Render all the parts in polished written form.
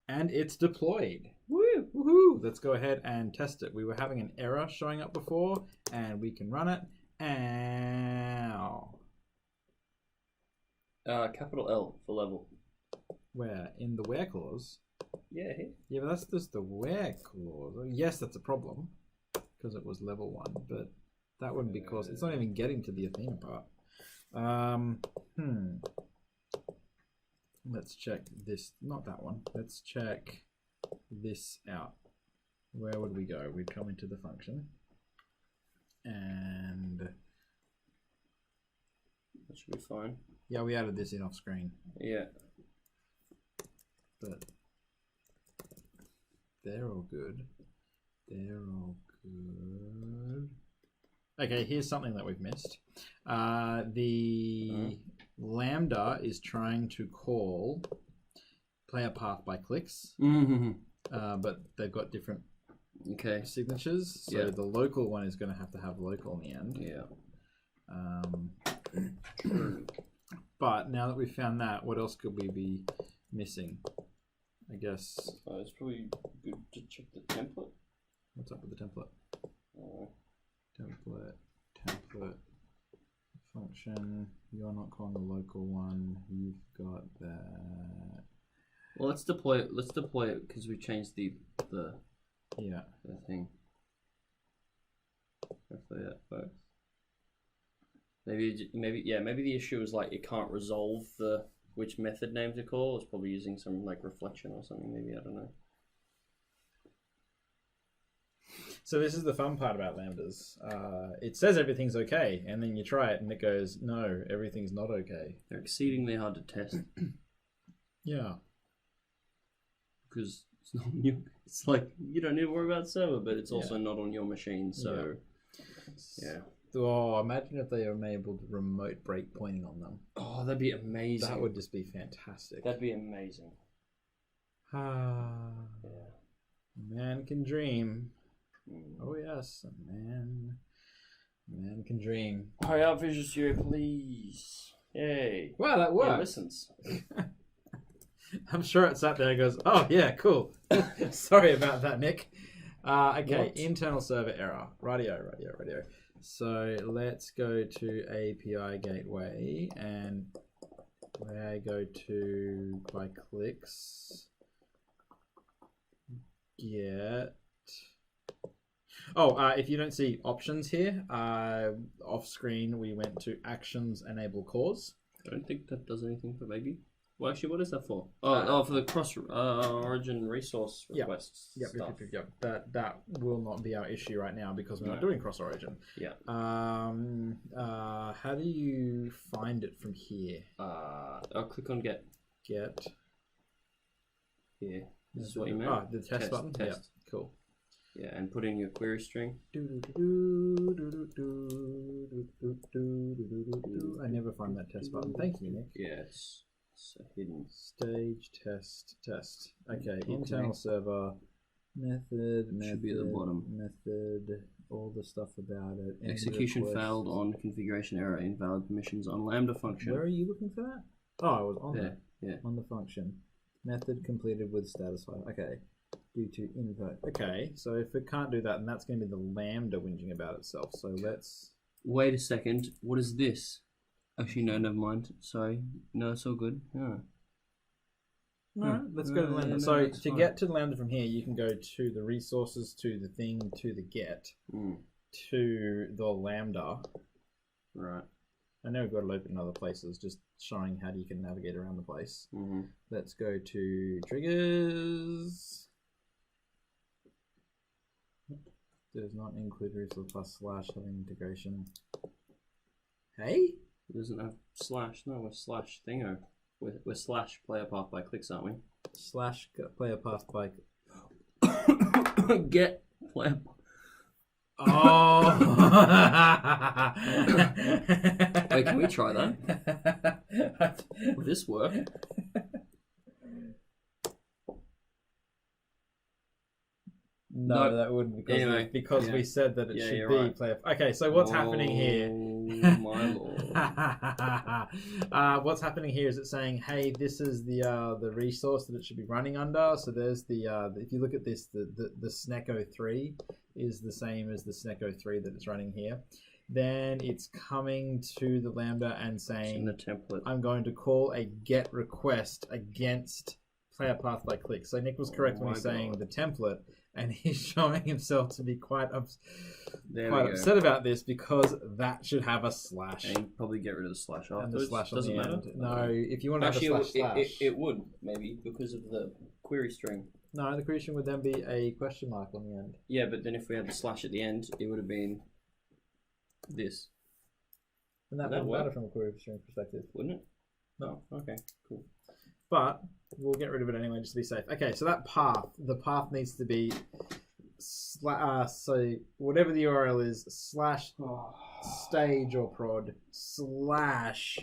And it's deployed. Woo, woohoo! Let's go ahead and test it. We were having an error showing up before, and we can run it. Ow. Capital L for level. Where? In the where clause? Yeah, here. Yeah, but that's just the where clause. Yes, that's a problem because it was level 1, but that wouldn't be cause. It's not even getting to the Athena part. Let's check this. Not that one. Let's check this out. Where would we go? We'd come into the function, and that should be fine. Yeah, we added this in off screen. Yeah, but they're all good. They're all good. Okay, here's something that we've missed. The Lambda is trying to call player path by clicks, but they've got different signatures. So the local one is going to have local in the end. Yeah. True. But now that we've found that, what else could we be missing? I guess it's probably good to check the template. What's up with the template? Template function. You're not calling the local one. You've got that. Well, let's deploy it. Let's deploy it because we changed the thing. Hopefully that works. Maybe the issue is like it can't resolve which method name to call. It's probably using some like reflection or something. Maybe, I don't know. So this is the fun part about Lambdas. It says everything's okay, and then you try it, and it goes, no, everything's not okay. They're exceedingly hard to test. Yeah. Because it's not on you. It's like you don't need to worry about server, but it's also not on your machine. So, yeah. Oh, imagine if they enabled remote breakpointing on them. Oh, that'd be amazing. That would just be fantastic. That'd be amazing. Yeah. Man can dream. Oh yes, a man can dream. Hurry up, Visual Studio, please. Yay. Wow, that worked. Yeah, listens. I'm sure it sat there and goes, oh yeah, cool. Sorry about that, Nick. Okay, what? Internal server error. Radio. So let's go to API Gateway, and where I go to by clicks, get. If you don't see options here, off screen we went to actions enable cause. I don't think that does anything for maybe. Well, actually, what is that for? For the cross origin resource requests. Yep. That will not be our issue right now because we're not doing cross origin. Yeah. How do you find it from here? I'll click on get. Get. Here. This is what you meant. The test button. Test. Yeah. Cool. Yeah, and put in your query string. I never find that test button. Thank you, Nick. Yes. So hidden. Stage test. Okay, internal server method should be at the bottom. Method, all the stuff about it. Execution failed on configuration error, invalid permissions on Lambda function. Where are you looking for that? Oh, I was on there. Yeah. On the function. Method completed with status file. Okay. Due to invert. Okay, so if it can't do that, then that's going to be the Lambda whinging about itself. So let's. Wait a second. What is this? Actually, no, never mind. Sorry. No, it's all good. No, let's go to the Lambda. So to get to the Lambda from here, you can go to the resources, to the thing, to the get, to the Lambda. Right. I know we've got to open in other places, just showing how you can navigate around the place. Let's go to triggers. Does not include resource plus / having integration. Hey? It doesn't have slash. No, we're slash thingo. We're slash player path by clicks, aren't we? Slash player path by. Get player. Oh. Wait, can we try that? Will this work? No, that wouldn't because we said that it should be player. Okay, so what's happening here? My lord. What's happening here is it's saying, hey, this is the resource that it should be running under. So there's if you look at this, the Snecko 3 is the same as the Snecko 3 that it's running here. Then it's coming to the Lambda and saying, the template. I'm going to call a get request against player path by click. So Nick was correct when he's saying the template, and he's showing himself to be quite upset about this because that should have a slash. And you probably get rid of the slash after. And the slash doesn't on the matter. end. No, if you want to Actually, have a slash, it would maybe because of the query string. No, the query string would then be a question mark on the end. Yeah, but then if we had the slash at the end, it would have been this. And that wouldn't matter from a query string perspective. Wouldn't it? No. Okay, cool. But we'll get rid of it anyway just to be safe. Okay, so that path, the path needs to be so whatever the URL is, slash stage or prod slash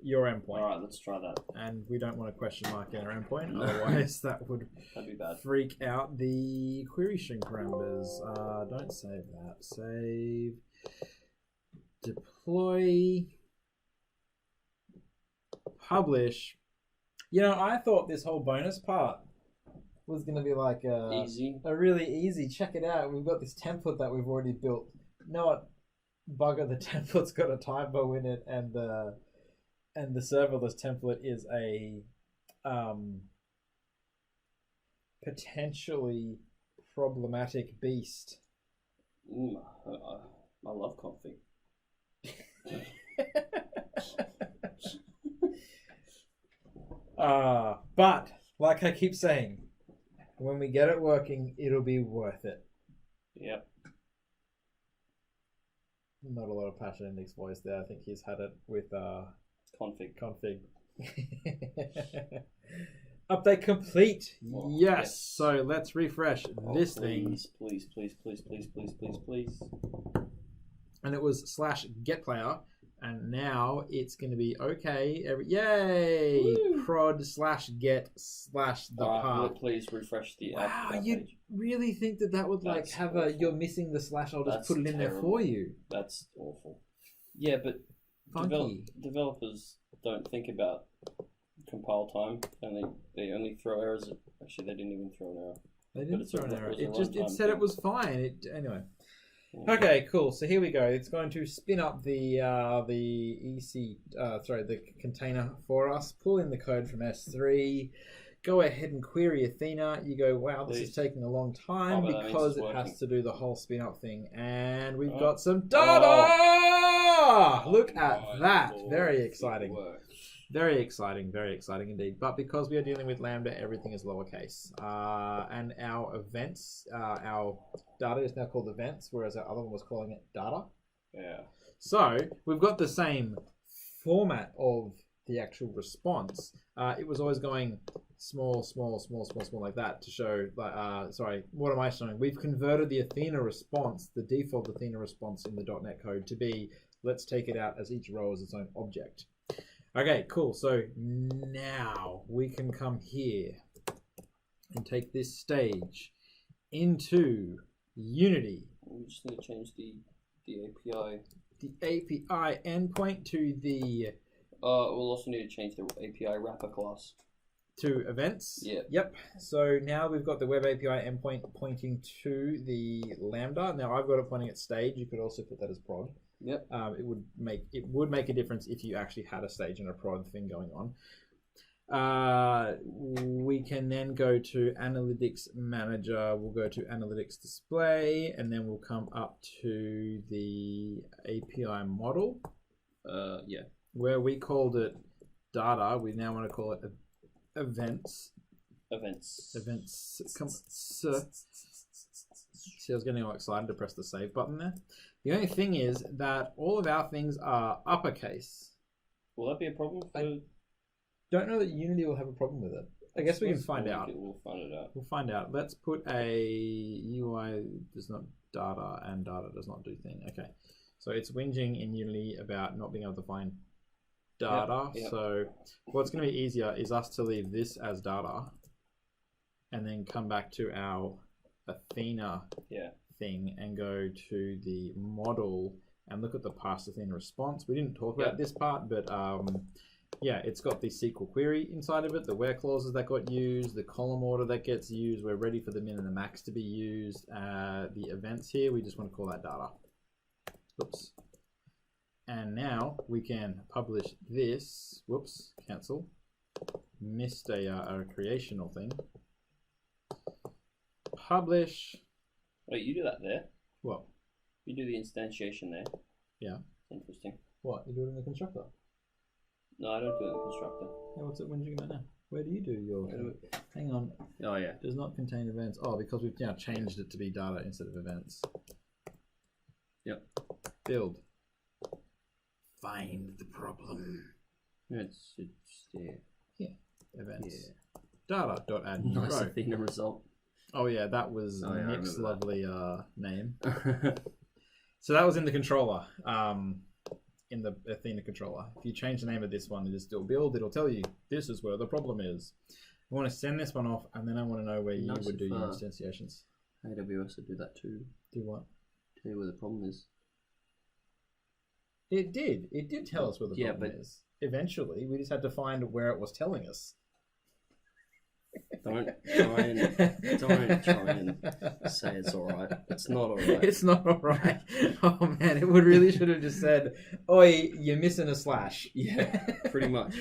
your endpoint. All right, let's try that. And we don't want a question mark in our endpoint, otherwise that'd be bad. Freak out the query string parameters. Don't save that. Save. Deploy. Publish. You know, I thought this whole bonus part was going to be like a really easy. Check it out. We've got this template that we've already built. You know what? Bugger, the template's got a typo in it, and the serverless template is a potentially problematic beast. I love config. But like I keep saying, when we get it working, it'll be worth it. Yep. Not a lot of passion in Nick's voice there. I think he's had it with config. Update complete. Yes. So let's refresh this thing. Please. And it was slash get player. And now it's going to be okay. Yay! Woo! Prod slash get slash the path. Please refresh the app. Wow, you really think that would like have awful. You're missing the slash? I'll just put it in there for you. That's awful. Yeah, but developers don't think about compile time, and they only throw errors. Actually, they didn't even throw an error. They didn't throw an error. It said it was fine. Anyway. Okay, cool. So here we go. It's going to spin up the container for us. Pull in the code from S3. Go ahead and query Athena. You go, wow, this is taking a long time because it has to do the whole spin up thing. And we've got some data. Look at that. Very exciting. Very exciting indeed. But because we are dealing with Lambda, everything is lowercase. And our events, our data is now called events, whereas our other one was calling it data. Yeah. So we've got the same format of the actual response. It was always going small like that to show, sorry, what am I showing? We've converted the Athena response, the default Athena response in the .NET code to be, let's take it out as each row as its own object. Okay, cool. So now we can come here and take this stage into Unity. We just need to change the API. The API endpoint to the... we'll also need to change the API wrapper class. To events? Yeah. Yep. So now we've got the web API endpoint pointing to the Lambda. Now I've got it pointing at stage. You could also put that as prod. Yep. It would make a difference if you actually had a stage and a prod thing going on. We can then go to Analytics Manager. We'll go to Analytics Display, and then we'll come up to the API model. Yeah. Where we called it data, we now want to call it events. Events. See, I was getting all excited to press the save button there. The only thing is that all of our things are uppercase. Will that be a problem? I don't know that Unity will have a problem with it. I guess we can find out. We'll find it out. We'll find out. Let's put a UI does not data and data does not do thing. Okay. So it's whinging in Unity about not being able to find data. Yep. So what's going to be easier is us to leave this as data and then come back to our Athena thing and go to the model and look at the past Athena response. We didn't talk about this part, but yeah, it's got the SQL query inside of it, the where clauses that got used, the column order that gets used. We're ready for the min and the max to be used. The events here, we just want to call that data. Oops. And now we can publish this. Whoops, cancel. Missed a creational thing. Publish. Wait, you do that there? What? You do the instantiation there. Yeah. Interesting. What? You do it in the constructor? No, I don't do it in the constructor. Hey, what's it? When did you get that now? Where do you do your? Hang on. Oh yeah. Does not contain events. Oh, because we've now changed it to be data instead of events. Yep. Build. Find the problem. It's yeah. Yeah. Events. Yeah. Data.add. Nice Athena result. Oh yeah, that was Nick's lovely name. That. So that was in the controller. In the Athena controller. If you change the name of this one and just do a build, it'll tell you this is where the problem is. I want to send this one off, and then I want to know where you would do your instantiations. AWS would do that too. Do what? Tell you where the problem is. It did. It did tell us where the problem is. Eventually, we just had to find where it was telling us. Don't try and say it's alright. It's not alright. It's not alright. Oh man, it would really should have just said, "Oi, you're missing a slash." Yeah, pretty much.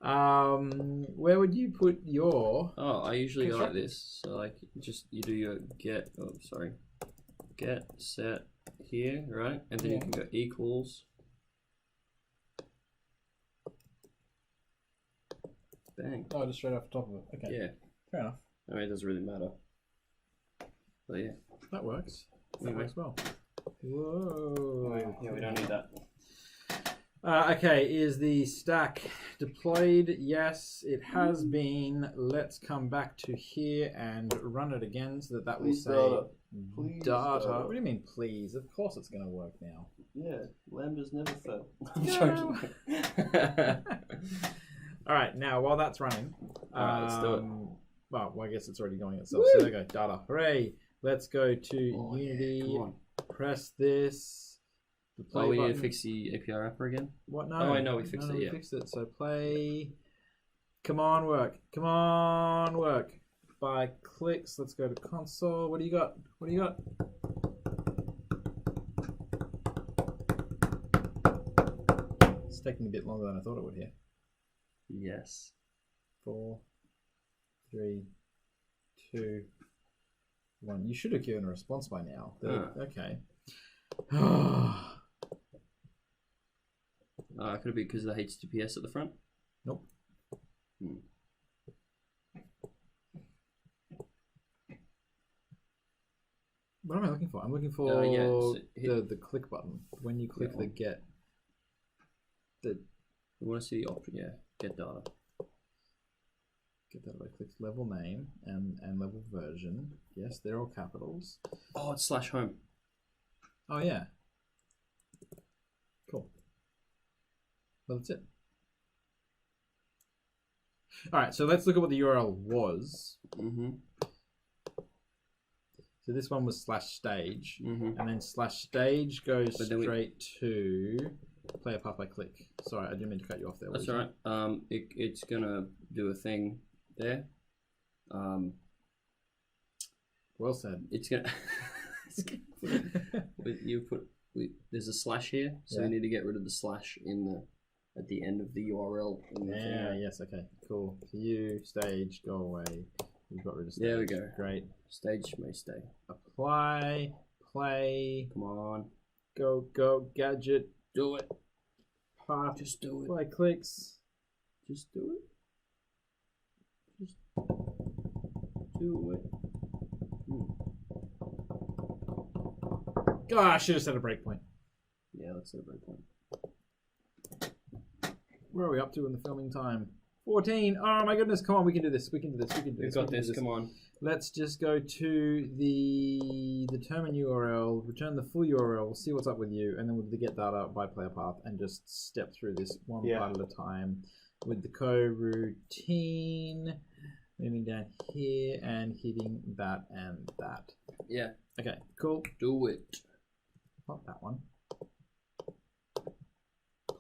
Where would you put your? Oh, I usually go like this. So like, you do your get set here, right? And then you can go equals. Bang. Oh, just straight off the top of it. Okay. Yeah. Fair enough. I mean, it doesn't really matter. But yeah. That works. That works well. Whoa. Yeah, we don't need that. Okay, is the stack deployed? Yes, it has been. Let's come back to here and run it again so that will say data. What do you mean, please? Of course it's going to work now. Yeah, Lambda's never fail. All right, now while that's running, let's do it. Well, I guess it's already going itself. So there we go, data. Hooray! Let's go to Unity. Yeah, press this. Oh, we need to fix the API wrapper again? What? No. Oh, I know we fixed it. We fixed it. So play. Come on, work. Come on, work. By clicks. Let's go to console. What do you got? What do you got? It's taking a bit longer than I thought it would here. Yes. 4, 3, 2, 1. You should have given a response by now. Okay. Could it be because of the HTTPS at the front? Nope. What am I looking for? I'm looking for the click button. When you click the get. We want to see the option, get data. Get that by clicks level name and level version. Yes, they're all capitals. Oh, it's /home. Oh yeah. Cool. Well, that's it. All right, so let's look at what the URL was. So this one was /stage, and then /stage goes straight to player path by click. Sorry, I didn't mean to cut you off there. That's all right. It's gonna do a thing there. Well said. It's gonna. There's a slash here, so we need to get rid of the slash at the end of the URL. Yes. Okay. Cool. So stage go away. We've got rid of stage. There we go. Great. Stage may stay. Apply. Play. Come on. Go. Gadget. Do it. Path. Just do it. By clicks. Just do it. Just do it. God, I should have set a breakpoint. Yeah, let's set a breakpoint. Where are we up to in the filming time? 14. Oh my goodness! Come on, we can do this. We can do this. We've got this. Come on. Let's just go to the determine URL, return the full URL, we'll see what's up with you, and then we'll do the get data by player path and just step through this one part at a time with the coroutine, moving down here and hitting that and that. Yeah. Okay, cool. Do it. Not that one.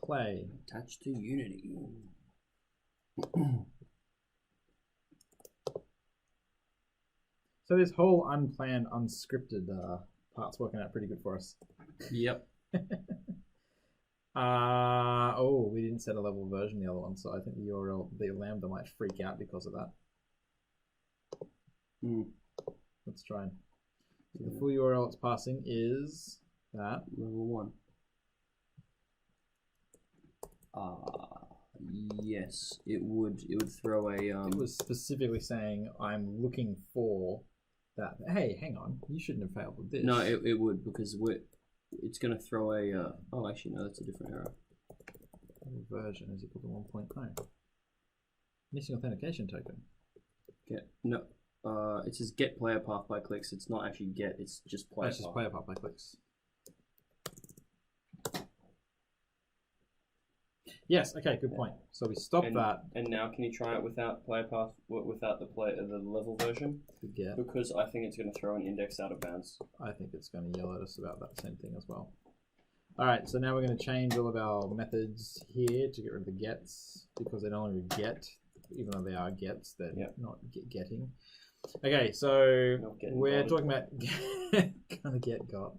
Play. Attached to Unity. So this whole unplanned, unscripted part's working out pretty good for us. Yep. Oh, we didn't set a level version the other one, so I think the URL, the Lambda might freak out because of that. Let's try and... So the full URL it's passing is that. Level 1. Yes, it would throw a It was specifically saying I'm looking for that. Hey, hang on, you shouldn't have failed with this. No, it would, because it's going to throw a oh, actually no, that's a different error. Version is equal to 1.9. Missing authentication token. No, it says get player path by clicks. It's not actually get, it's just player path. Just player path by clicks. Yes. Okay. Good point. So we stop that. And now, can you try it without player path, without the level version? Yeah. Because I think it's going to throw an index out of bounds. I think it's going to yell at us about that same thing as well. All right. So now we're going to change all of our methods here to get rid of the gets, because they no longer get, even though they are gets, they're not getting. Okay, so we're talking about gonna get got.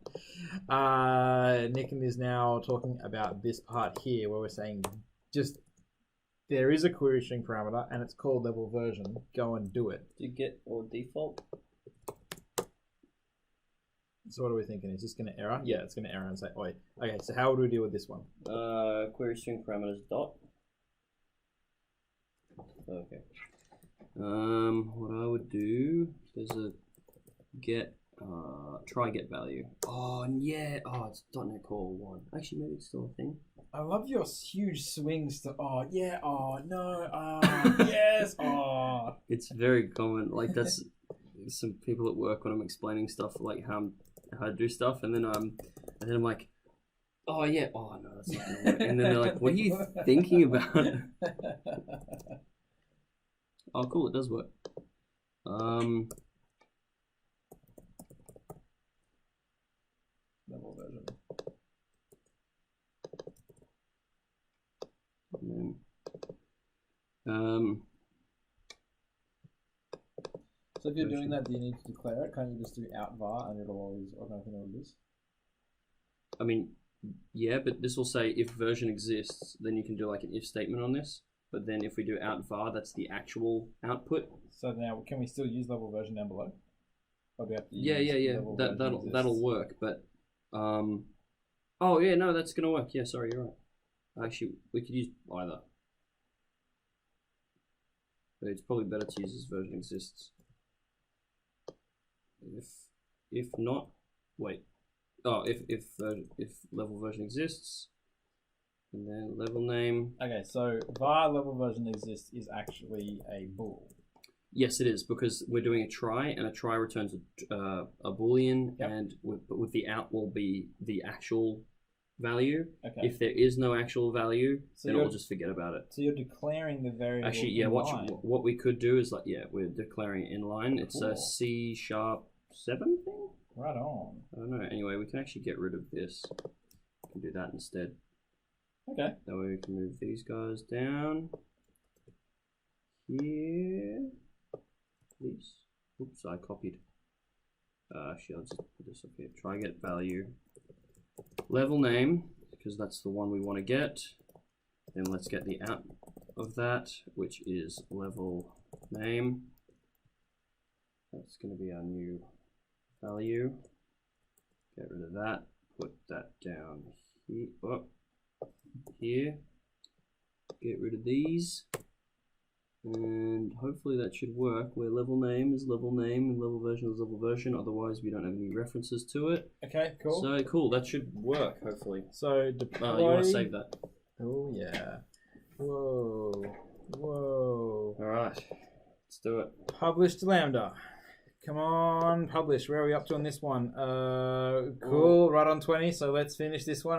Nick is now talking about this part here where we're saying just there is a query string parameter and it's called level version. Go and do it. Do get or default? So what are we thinking? Is this going to error? Yeah, it's going to error and say, oi. Okay, so how would we deal with this one? Query string parameters dot. Okay. What I would do, there's a get, try get value. Oh, yeah. Oh, it's .NET Core 1. Actually, maybe it's still a thing. I love your huge swings to, oh, yeah, oh, no, yes, oh. It's very common. Like, that's some people at work when I'm explaining stuff, like how to do stuff, and then I'm like, oh, yeah, oh, no, that's not gonna work. And then they're like, what are you thinking about? Oh, cool, it does work. Level version. So if you're doing that, do you need to declare it? Can't you just do out var and it'll always automatically know what it is? I mean, yeah, but this will say if version exists, then you can do like an if statement on this. But then if we do out var, that's the actual output. So now, can we still use level version down below? Or do we have to yeah. That'll work. But oh yeah, no, that's gonna work. Yeah, sorry, you're right. Actually, we could use either. But it's probably better to use this version exists. If not, wait. Oh, if level version exists. And then level name. Okay, so var level version exists is actually a bool. Yes, it is, because we're doing a try, and a try returns a boolean, and with the out will be the actual value. Okay. If there is no actual value, then we'll just forget about it. So you're declaring the variable. Actually, yeah. What we could do is we're declaring it in line. It's a C#7 thing. Right on. I don't know. Anyway, we can actually get rid of this. We can do that instead. Okay. That way we can move these guys down. Here. These. Oops, I copied. Actually, I'll just put this up here. Try get value. Level name, because that's the one we want to get. Then let's get the out of that, which is level name. That's going to be our new value. Get rid of that. Put that down here. Oh. Here, get rid of these, and hopefully that should work, where level name is level name and level version is level version, otherwise we don't have any references to it. Okay, cool. So cool, that should work, hopefully. So deploy... you want to save that. Oh yeah. Whoa. Whoa. Alright, let's do it. Publish to Lambda. Come on, publish. Where are we up to on this one? Cool, right on 20, so let's finish this one.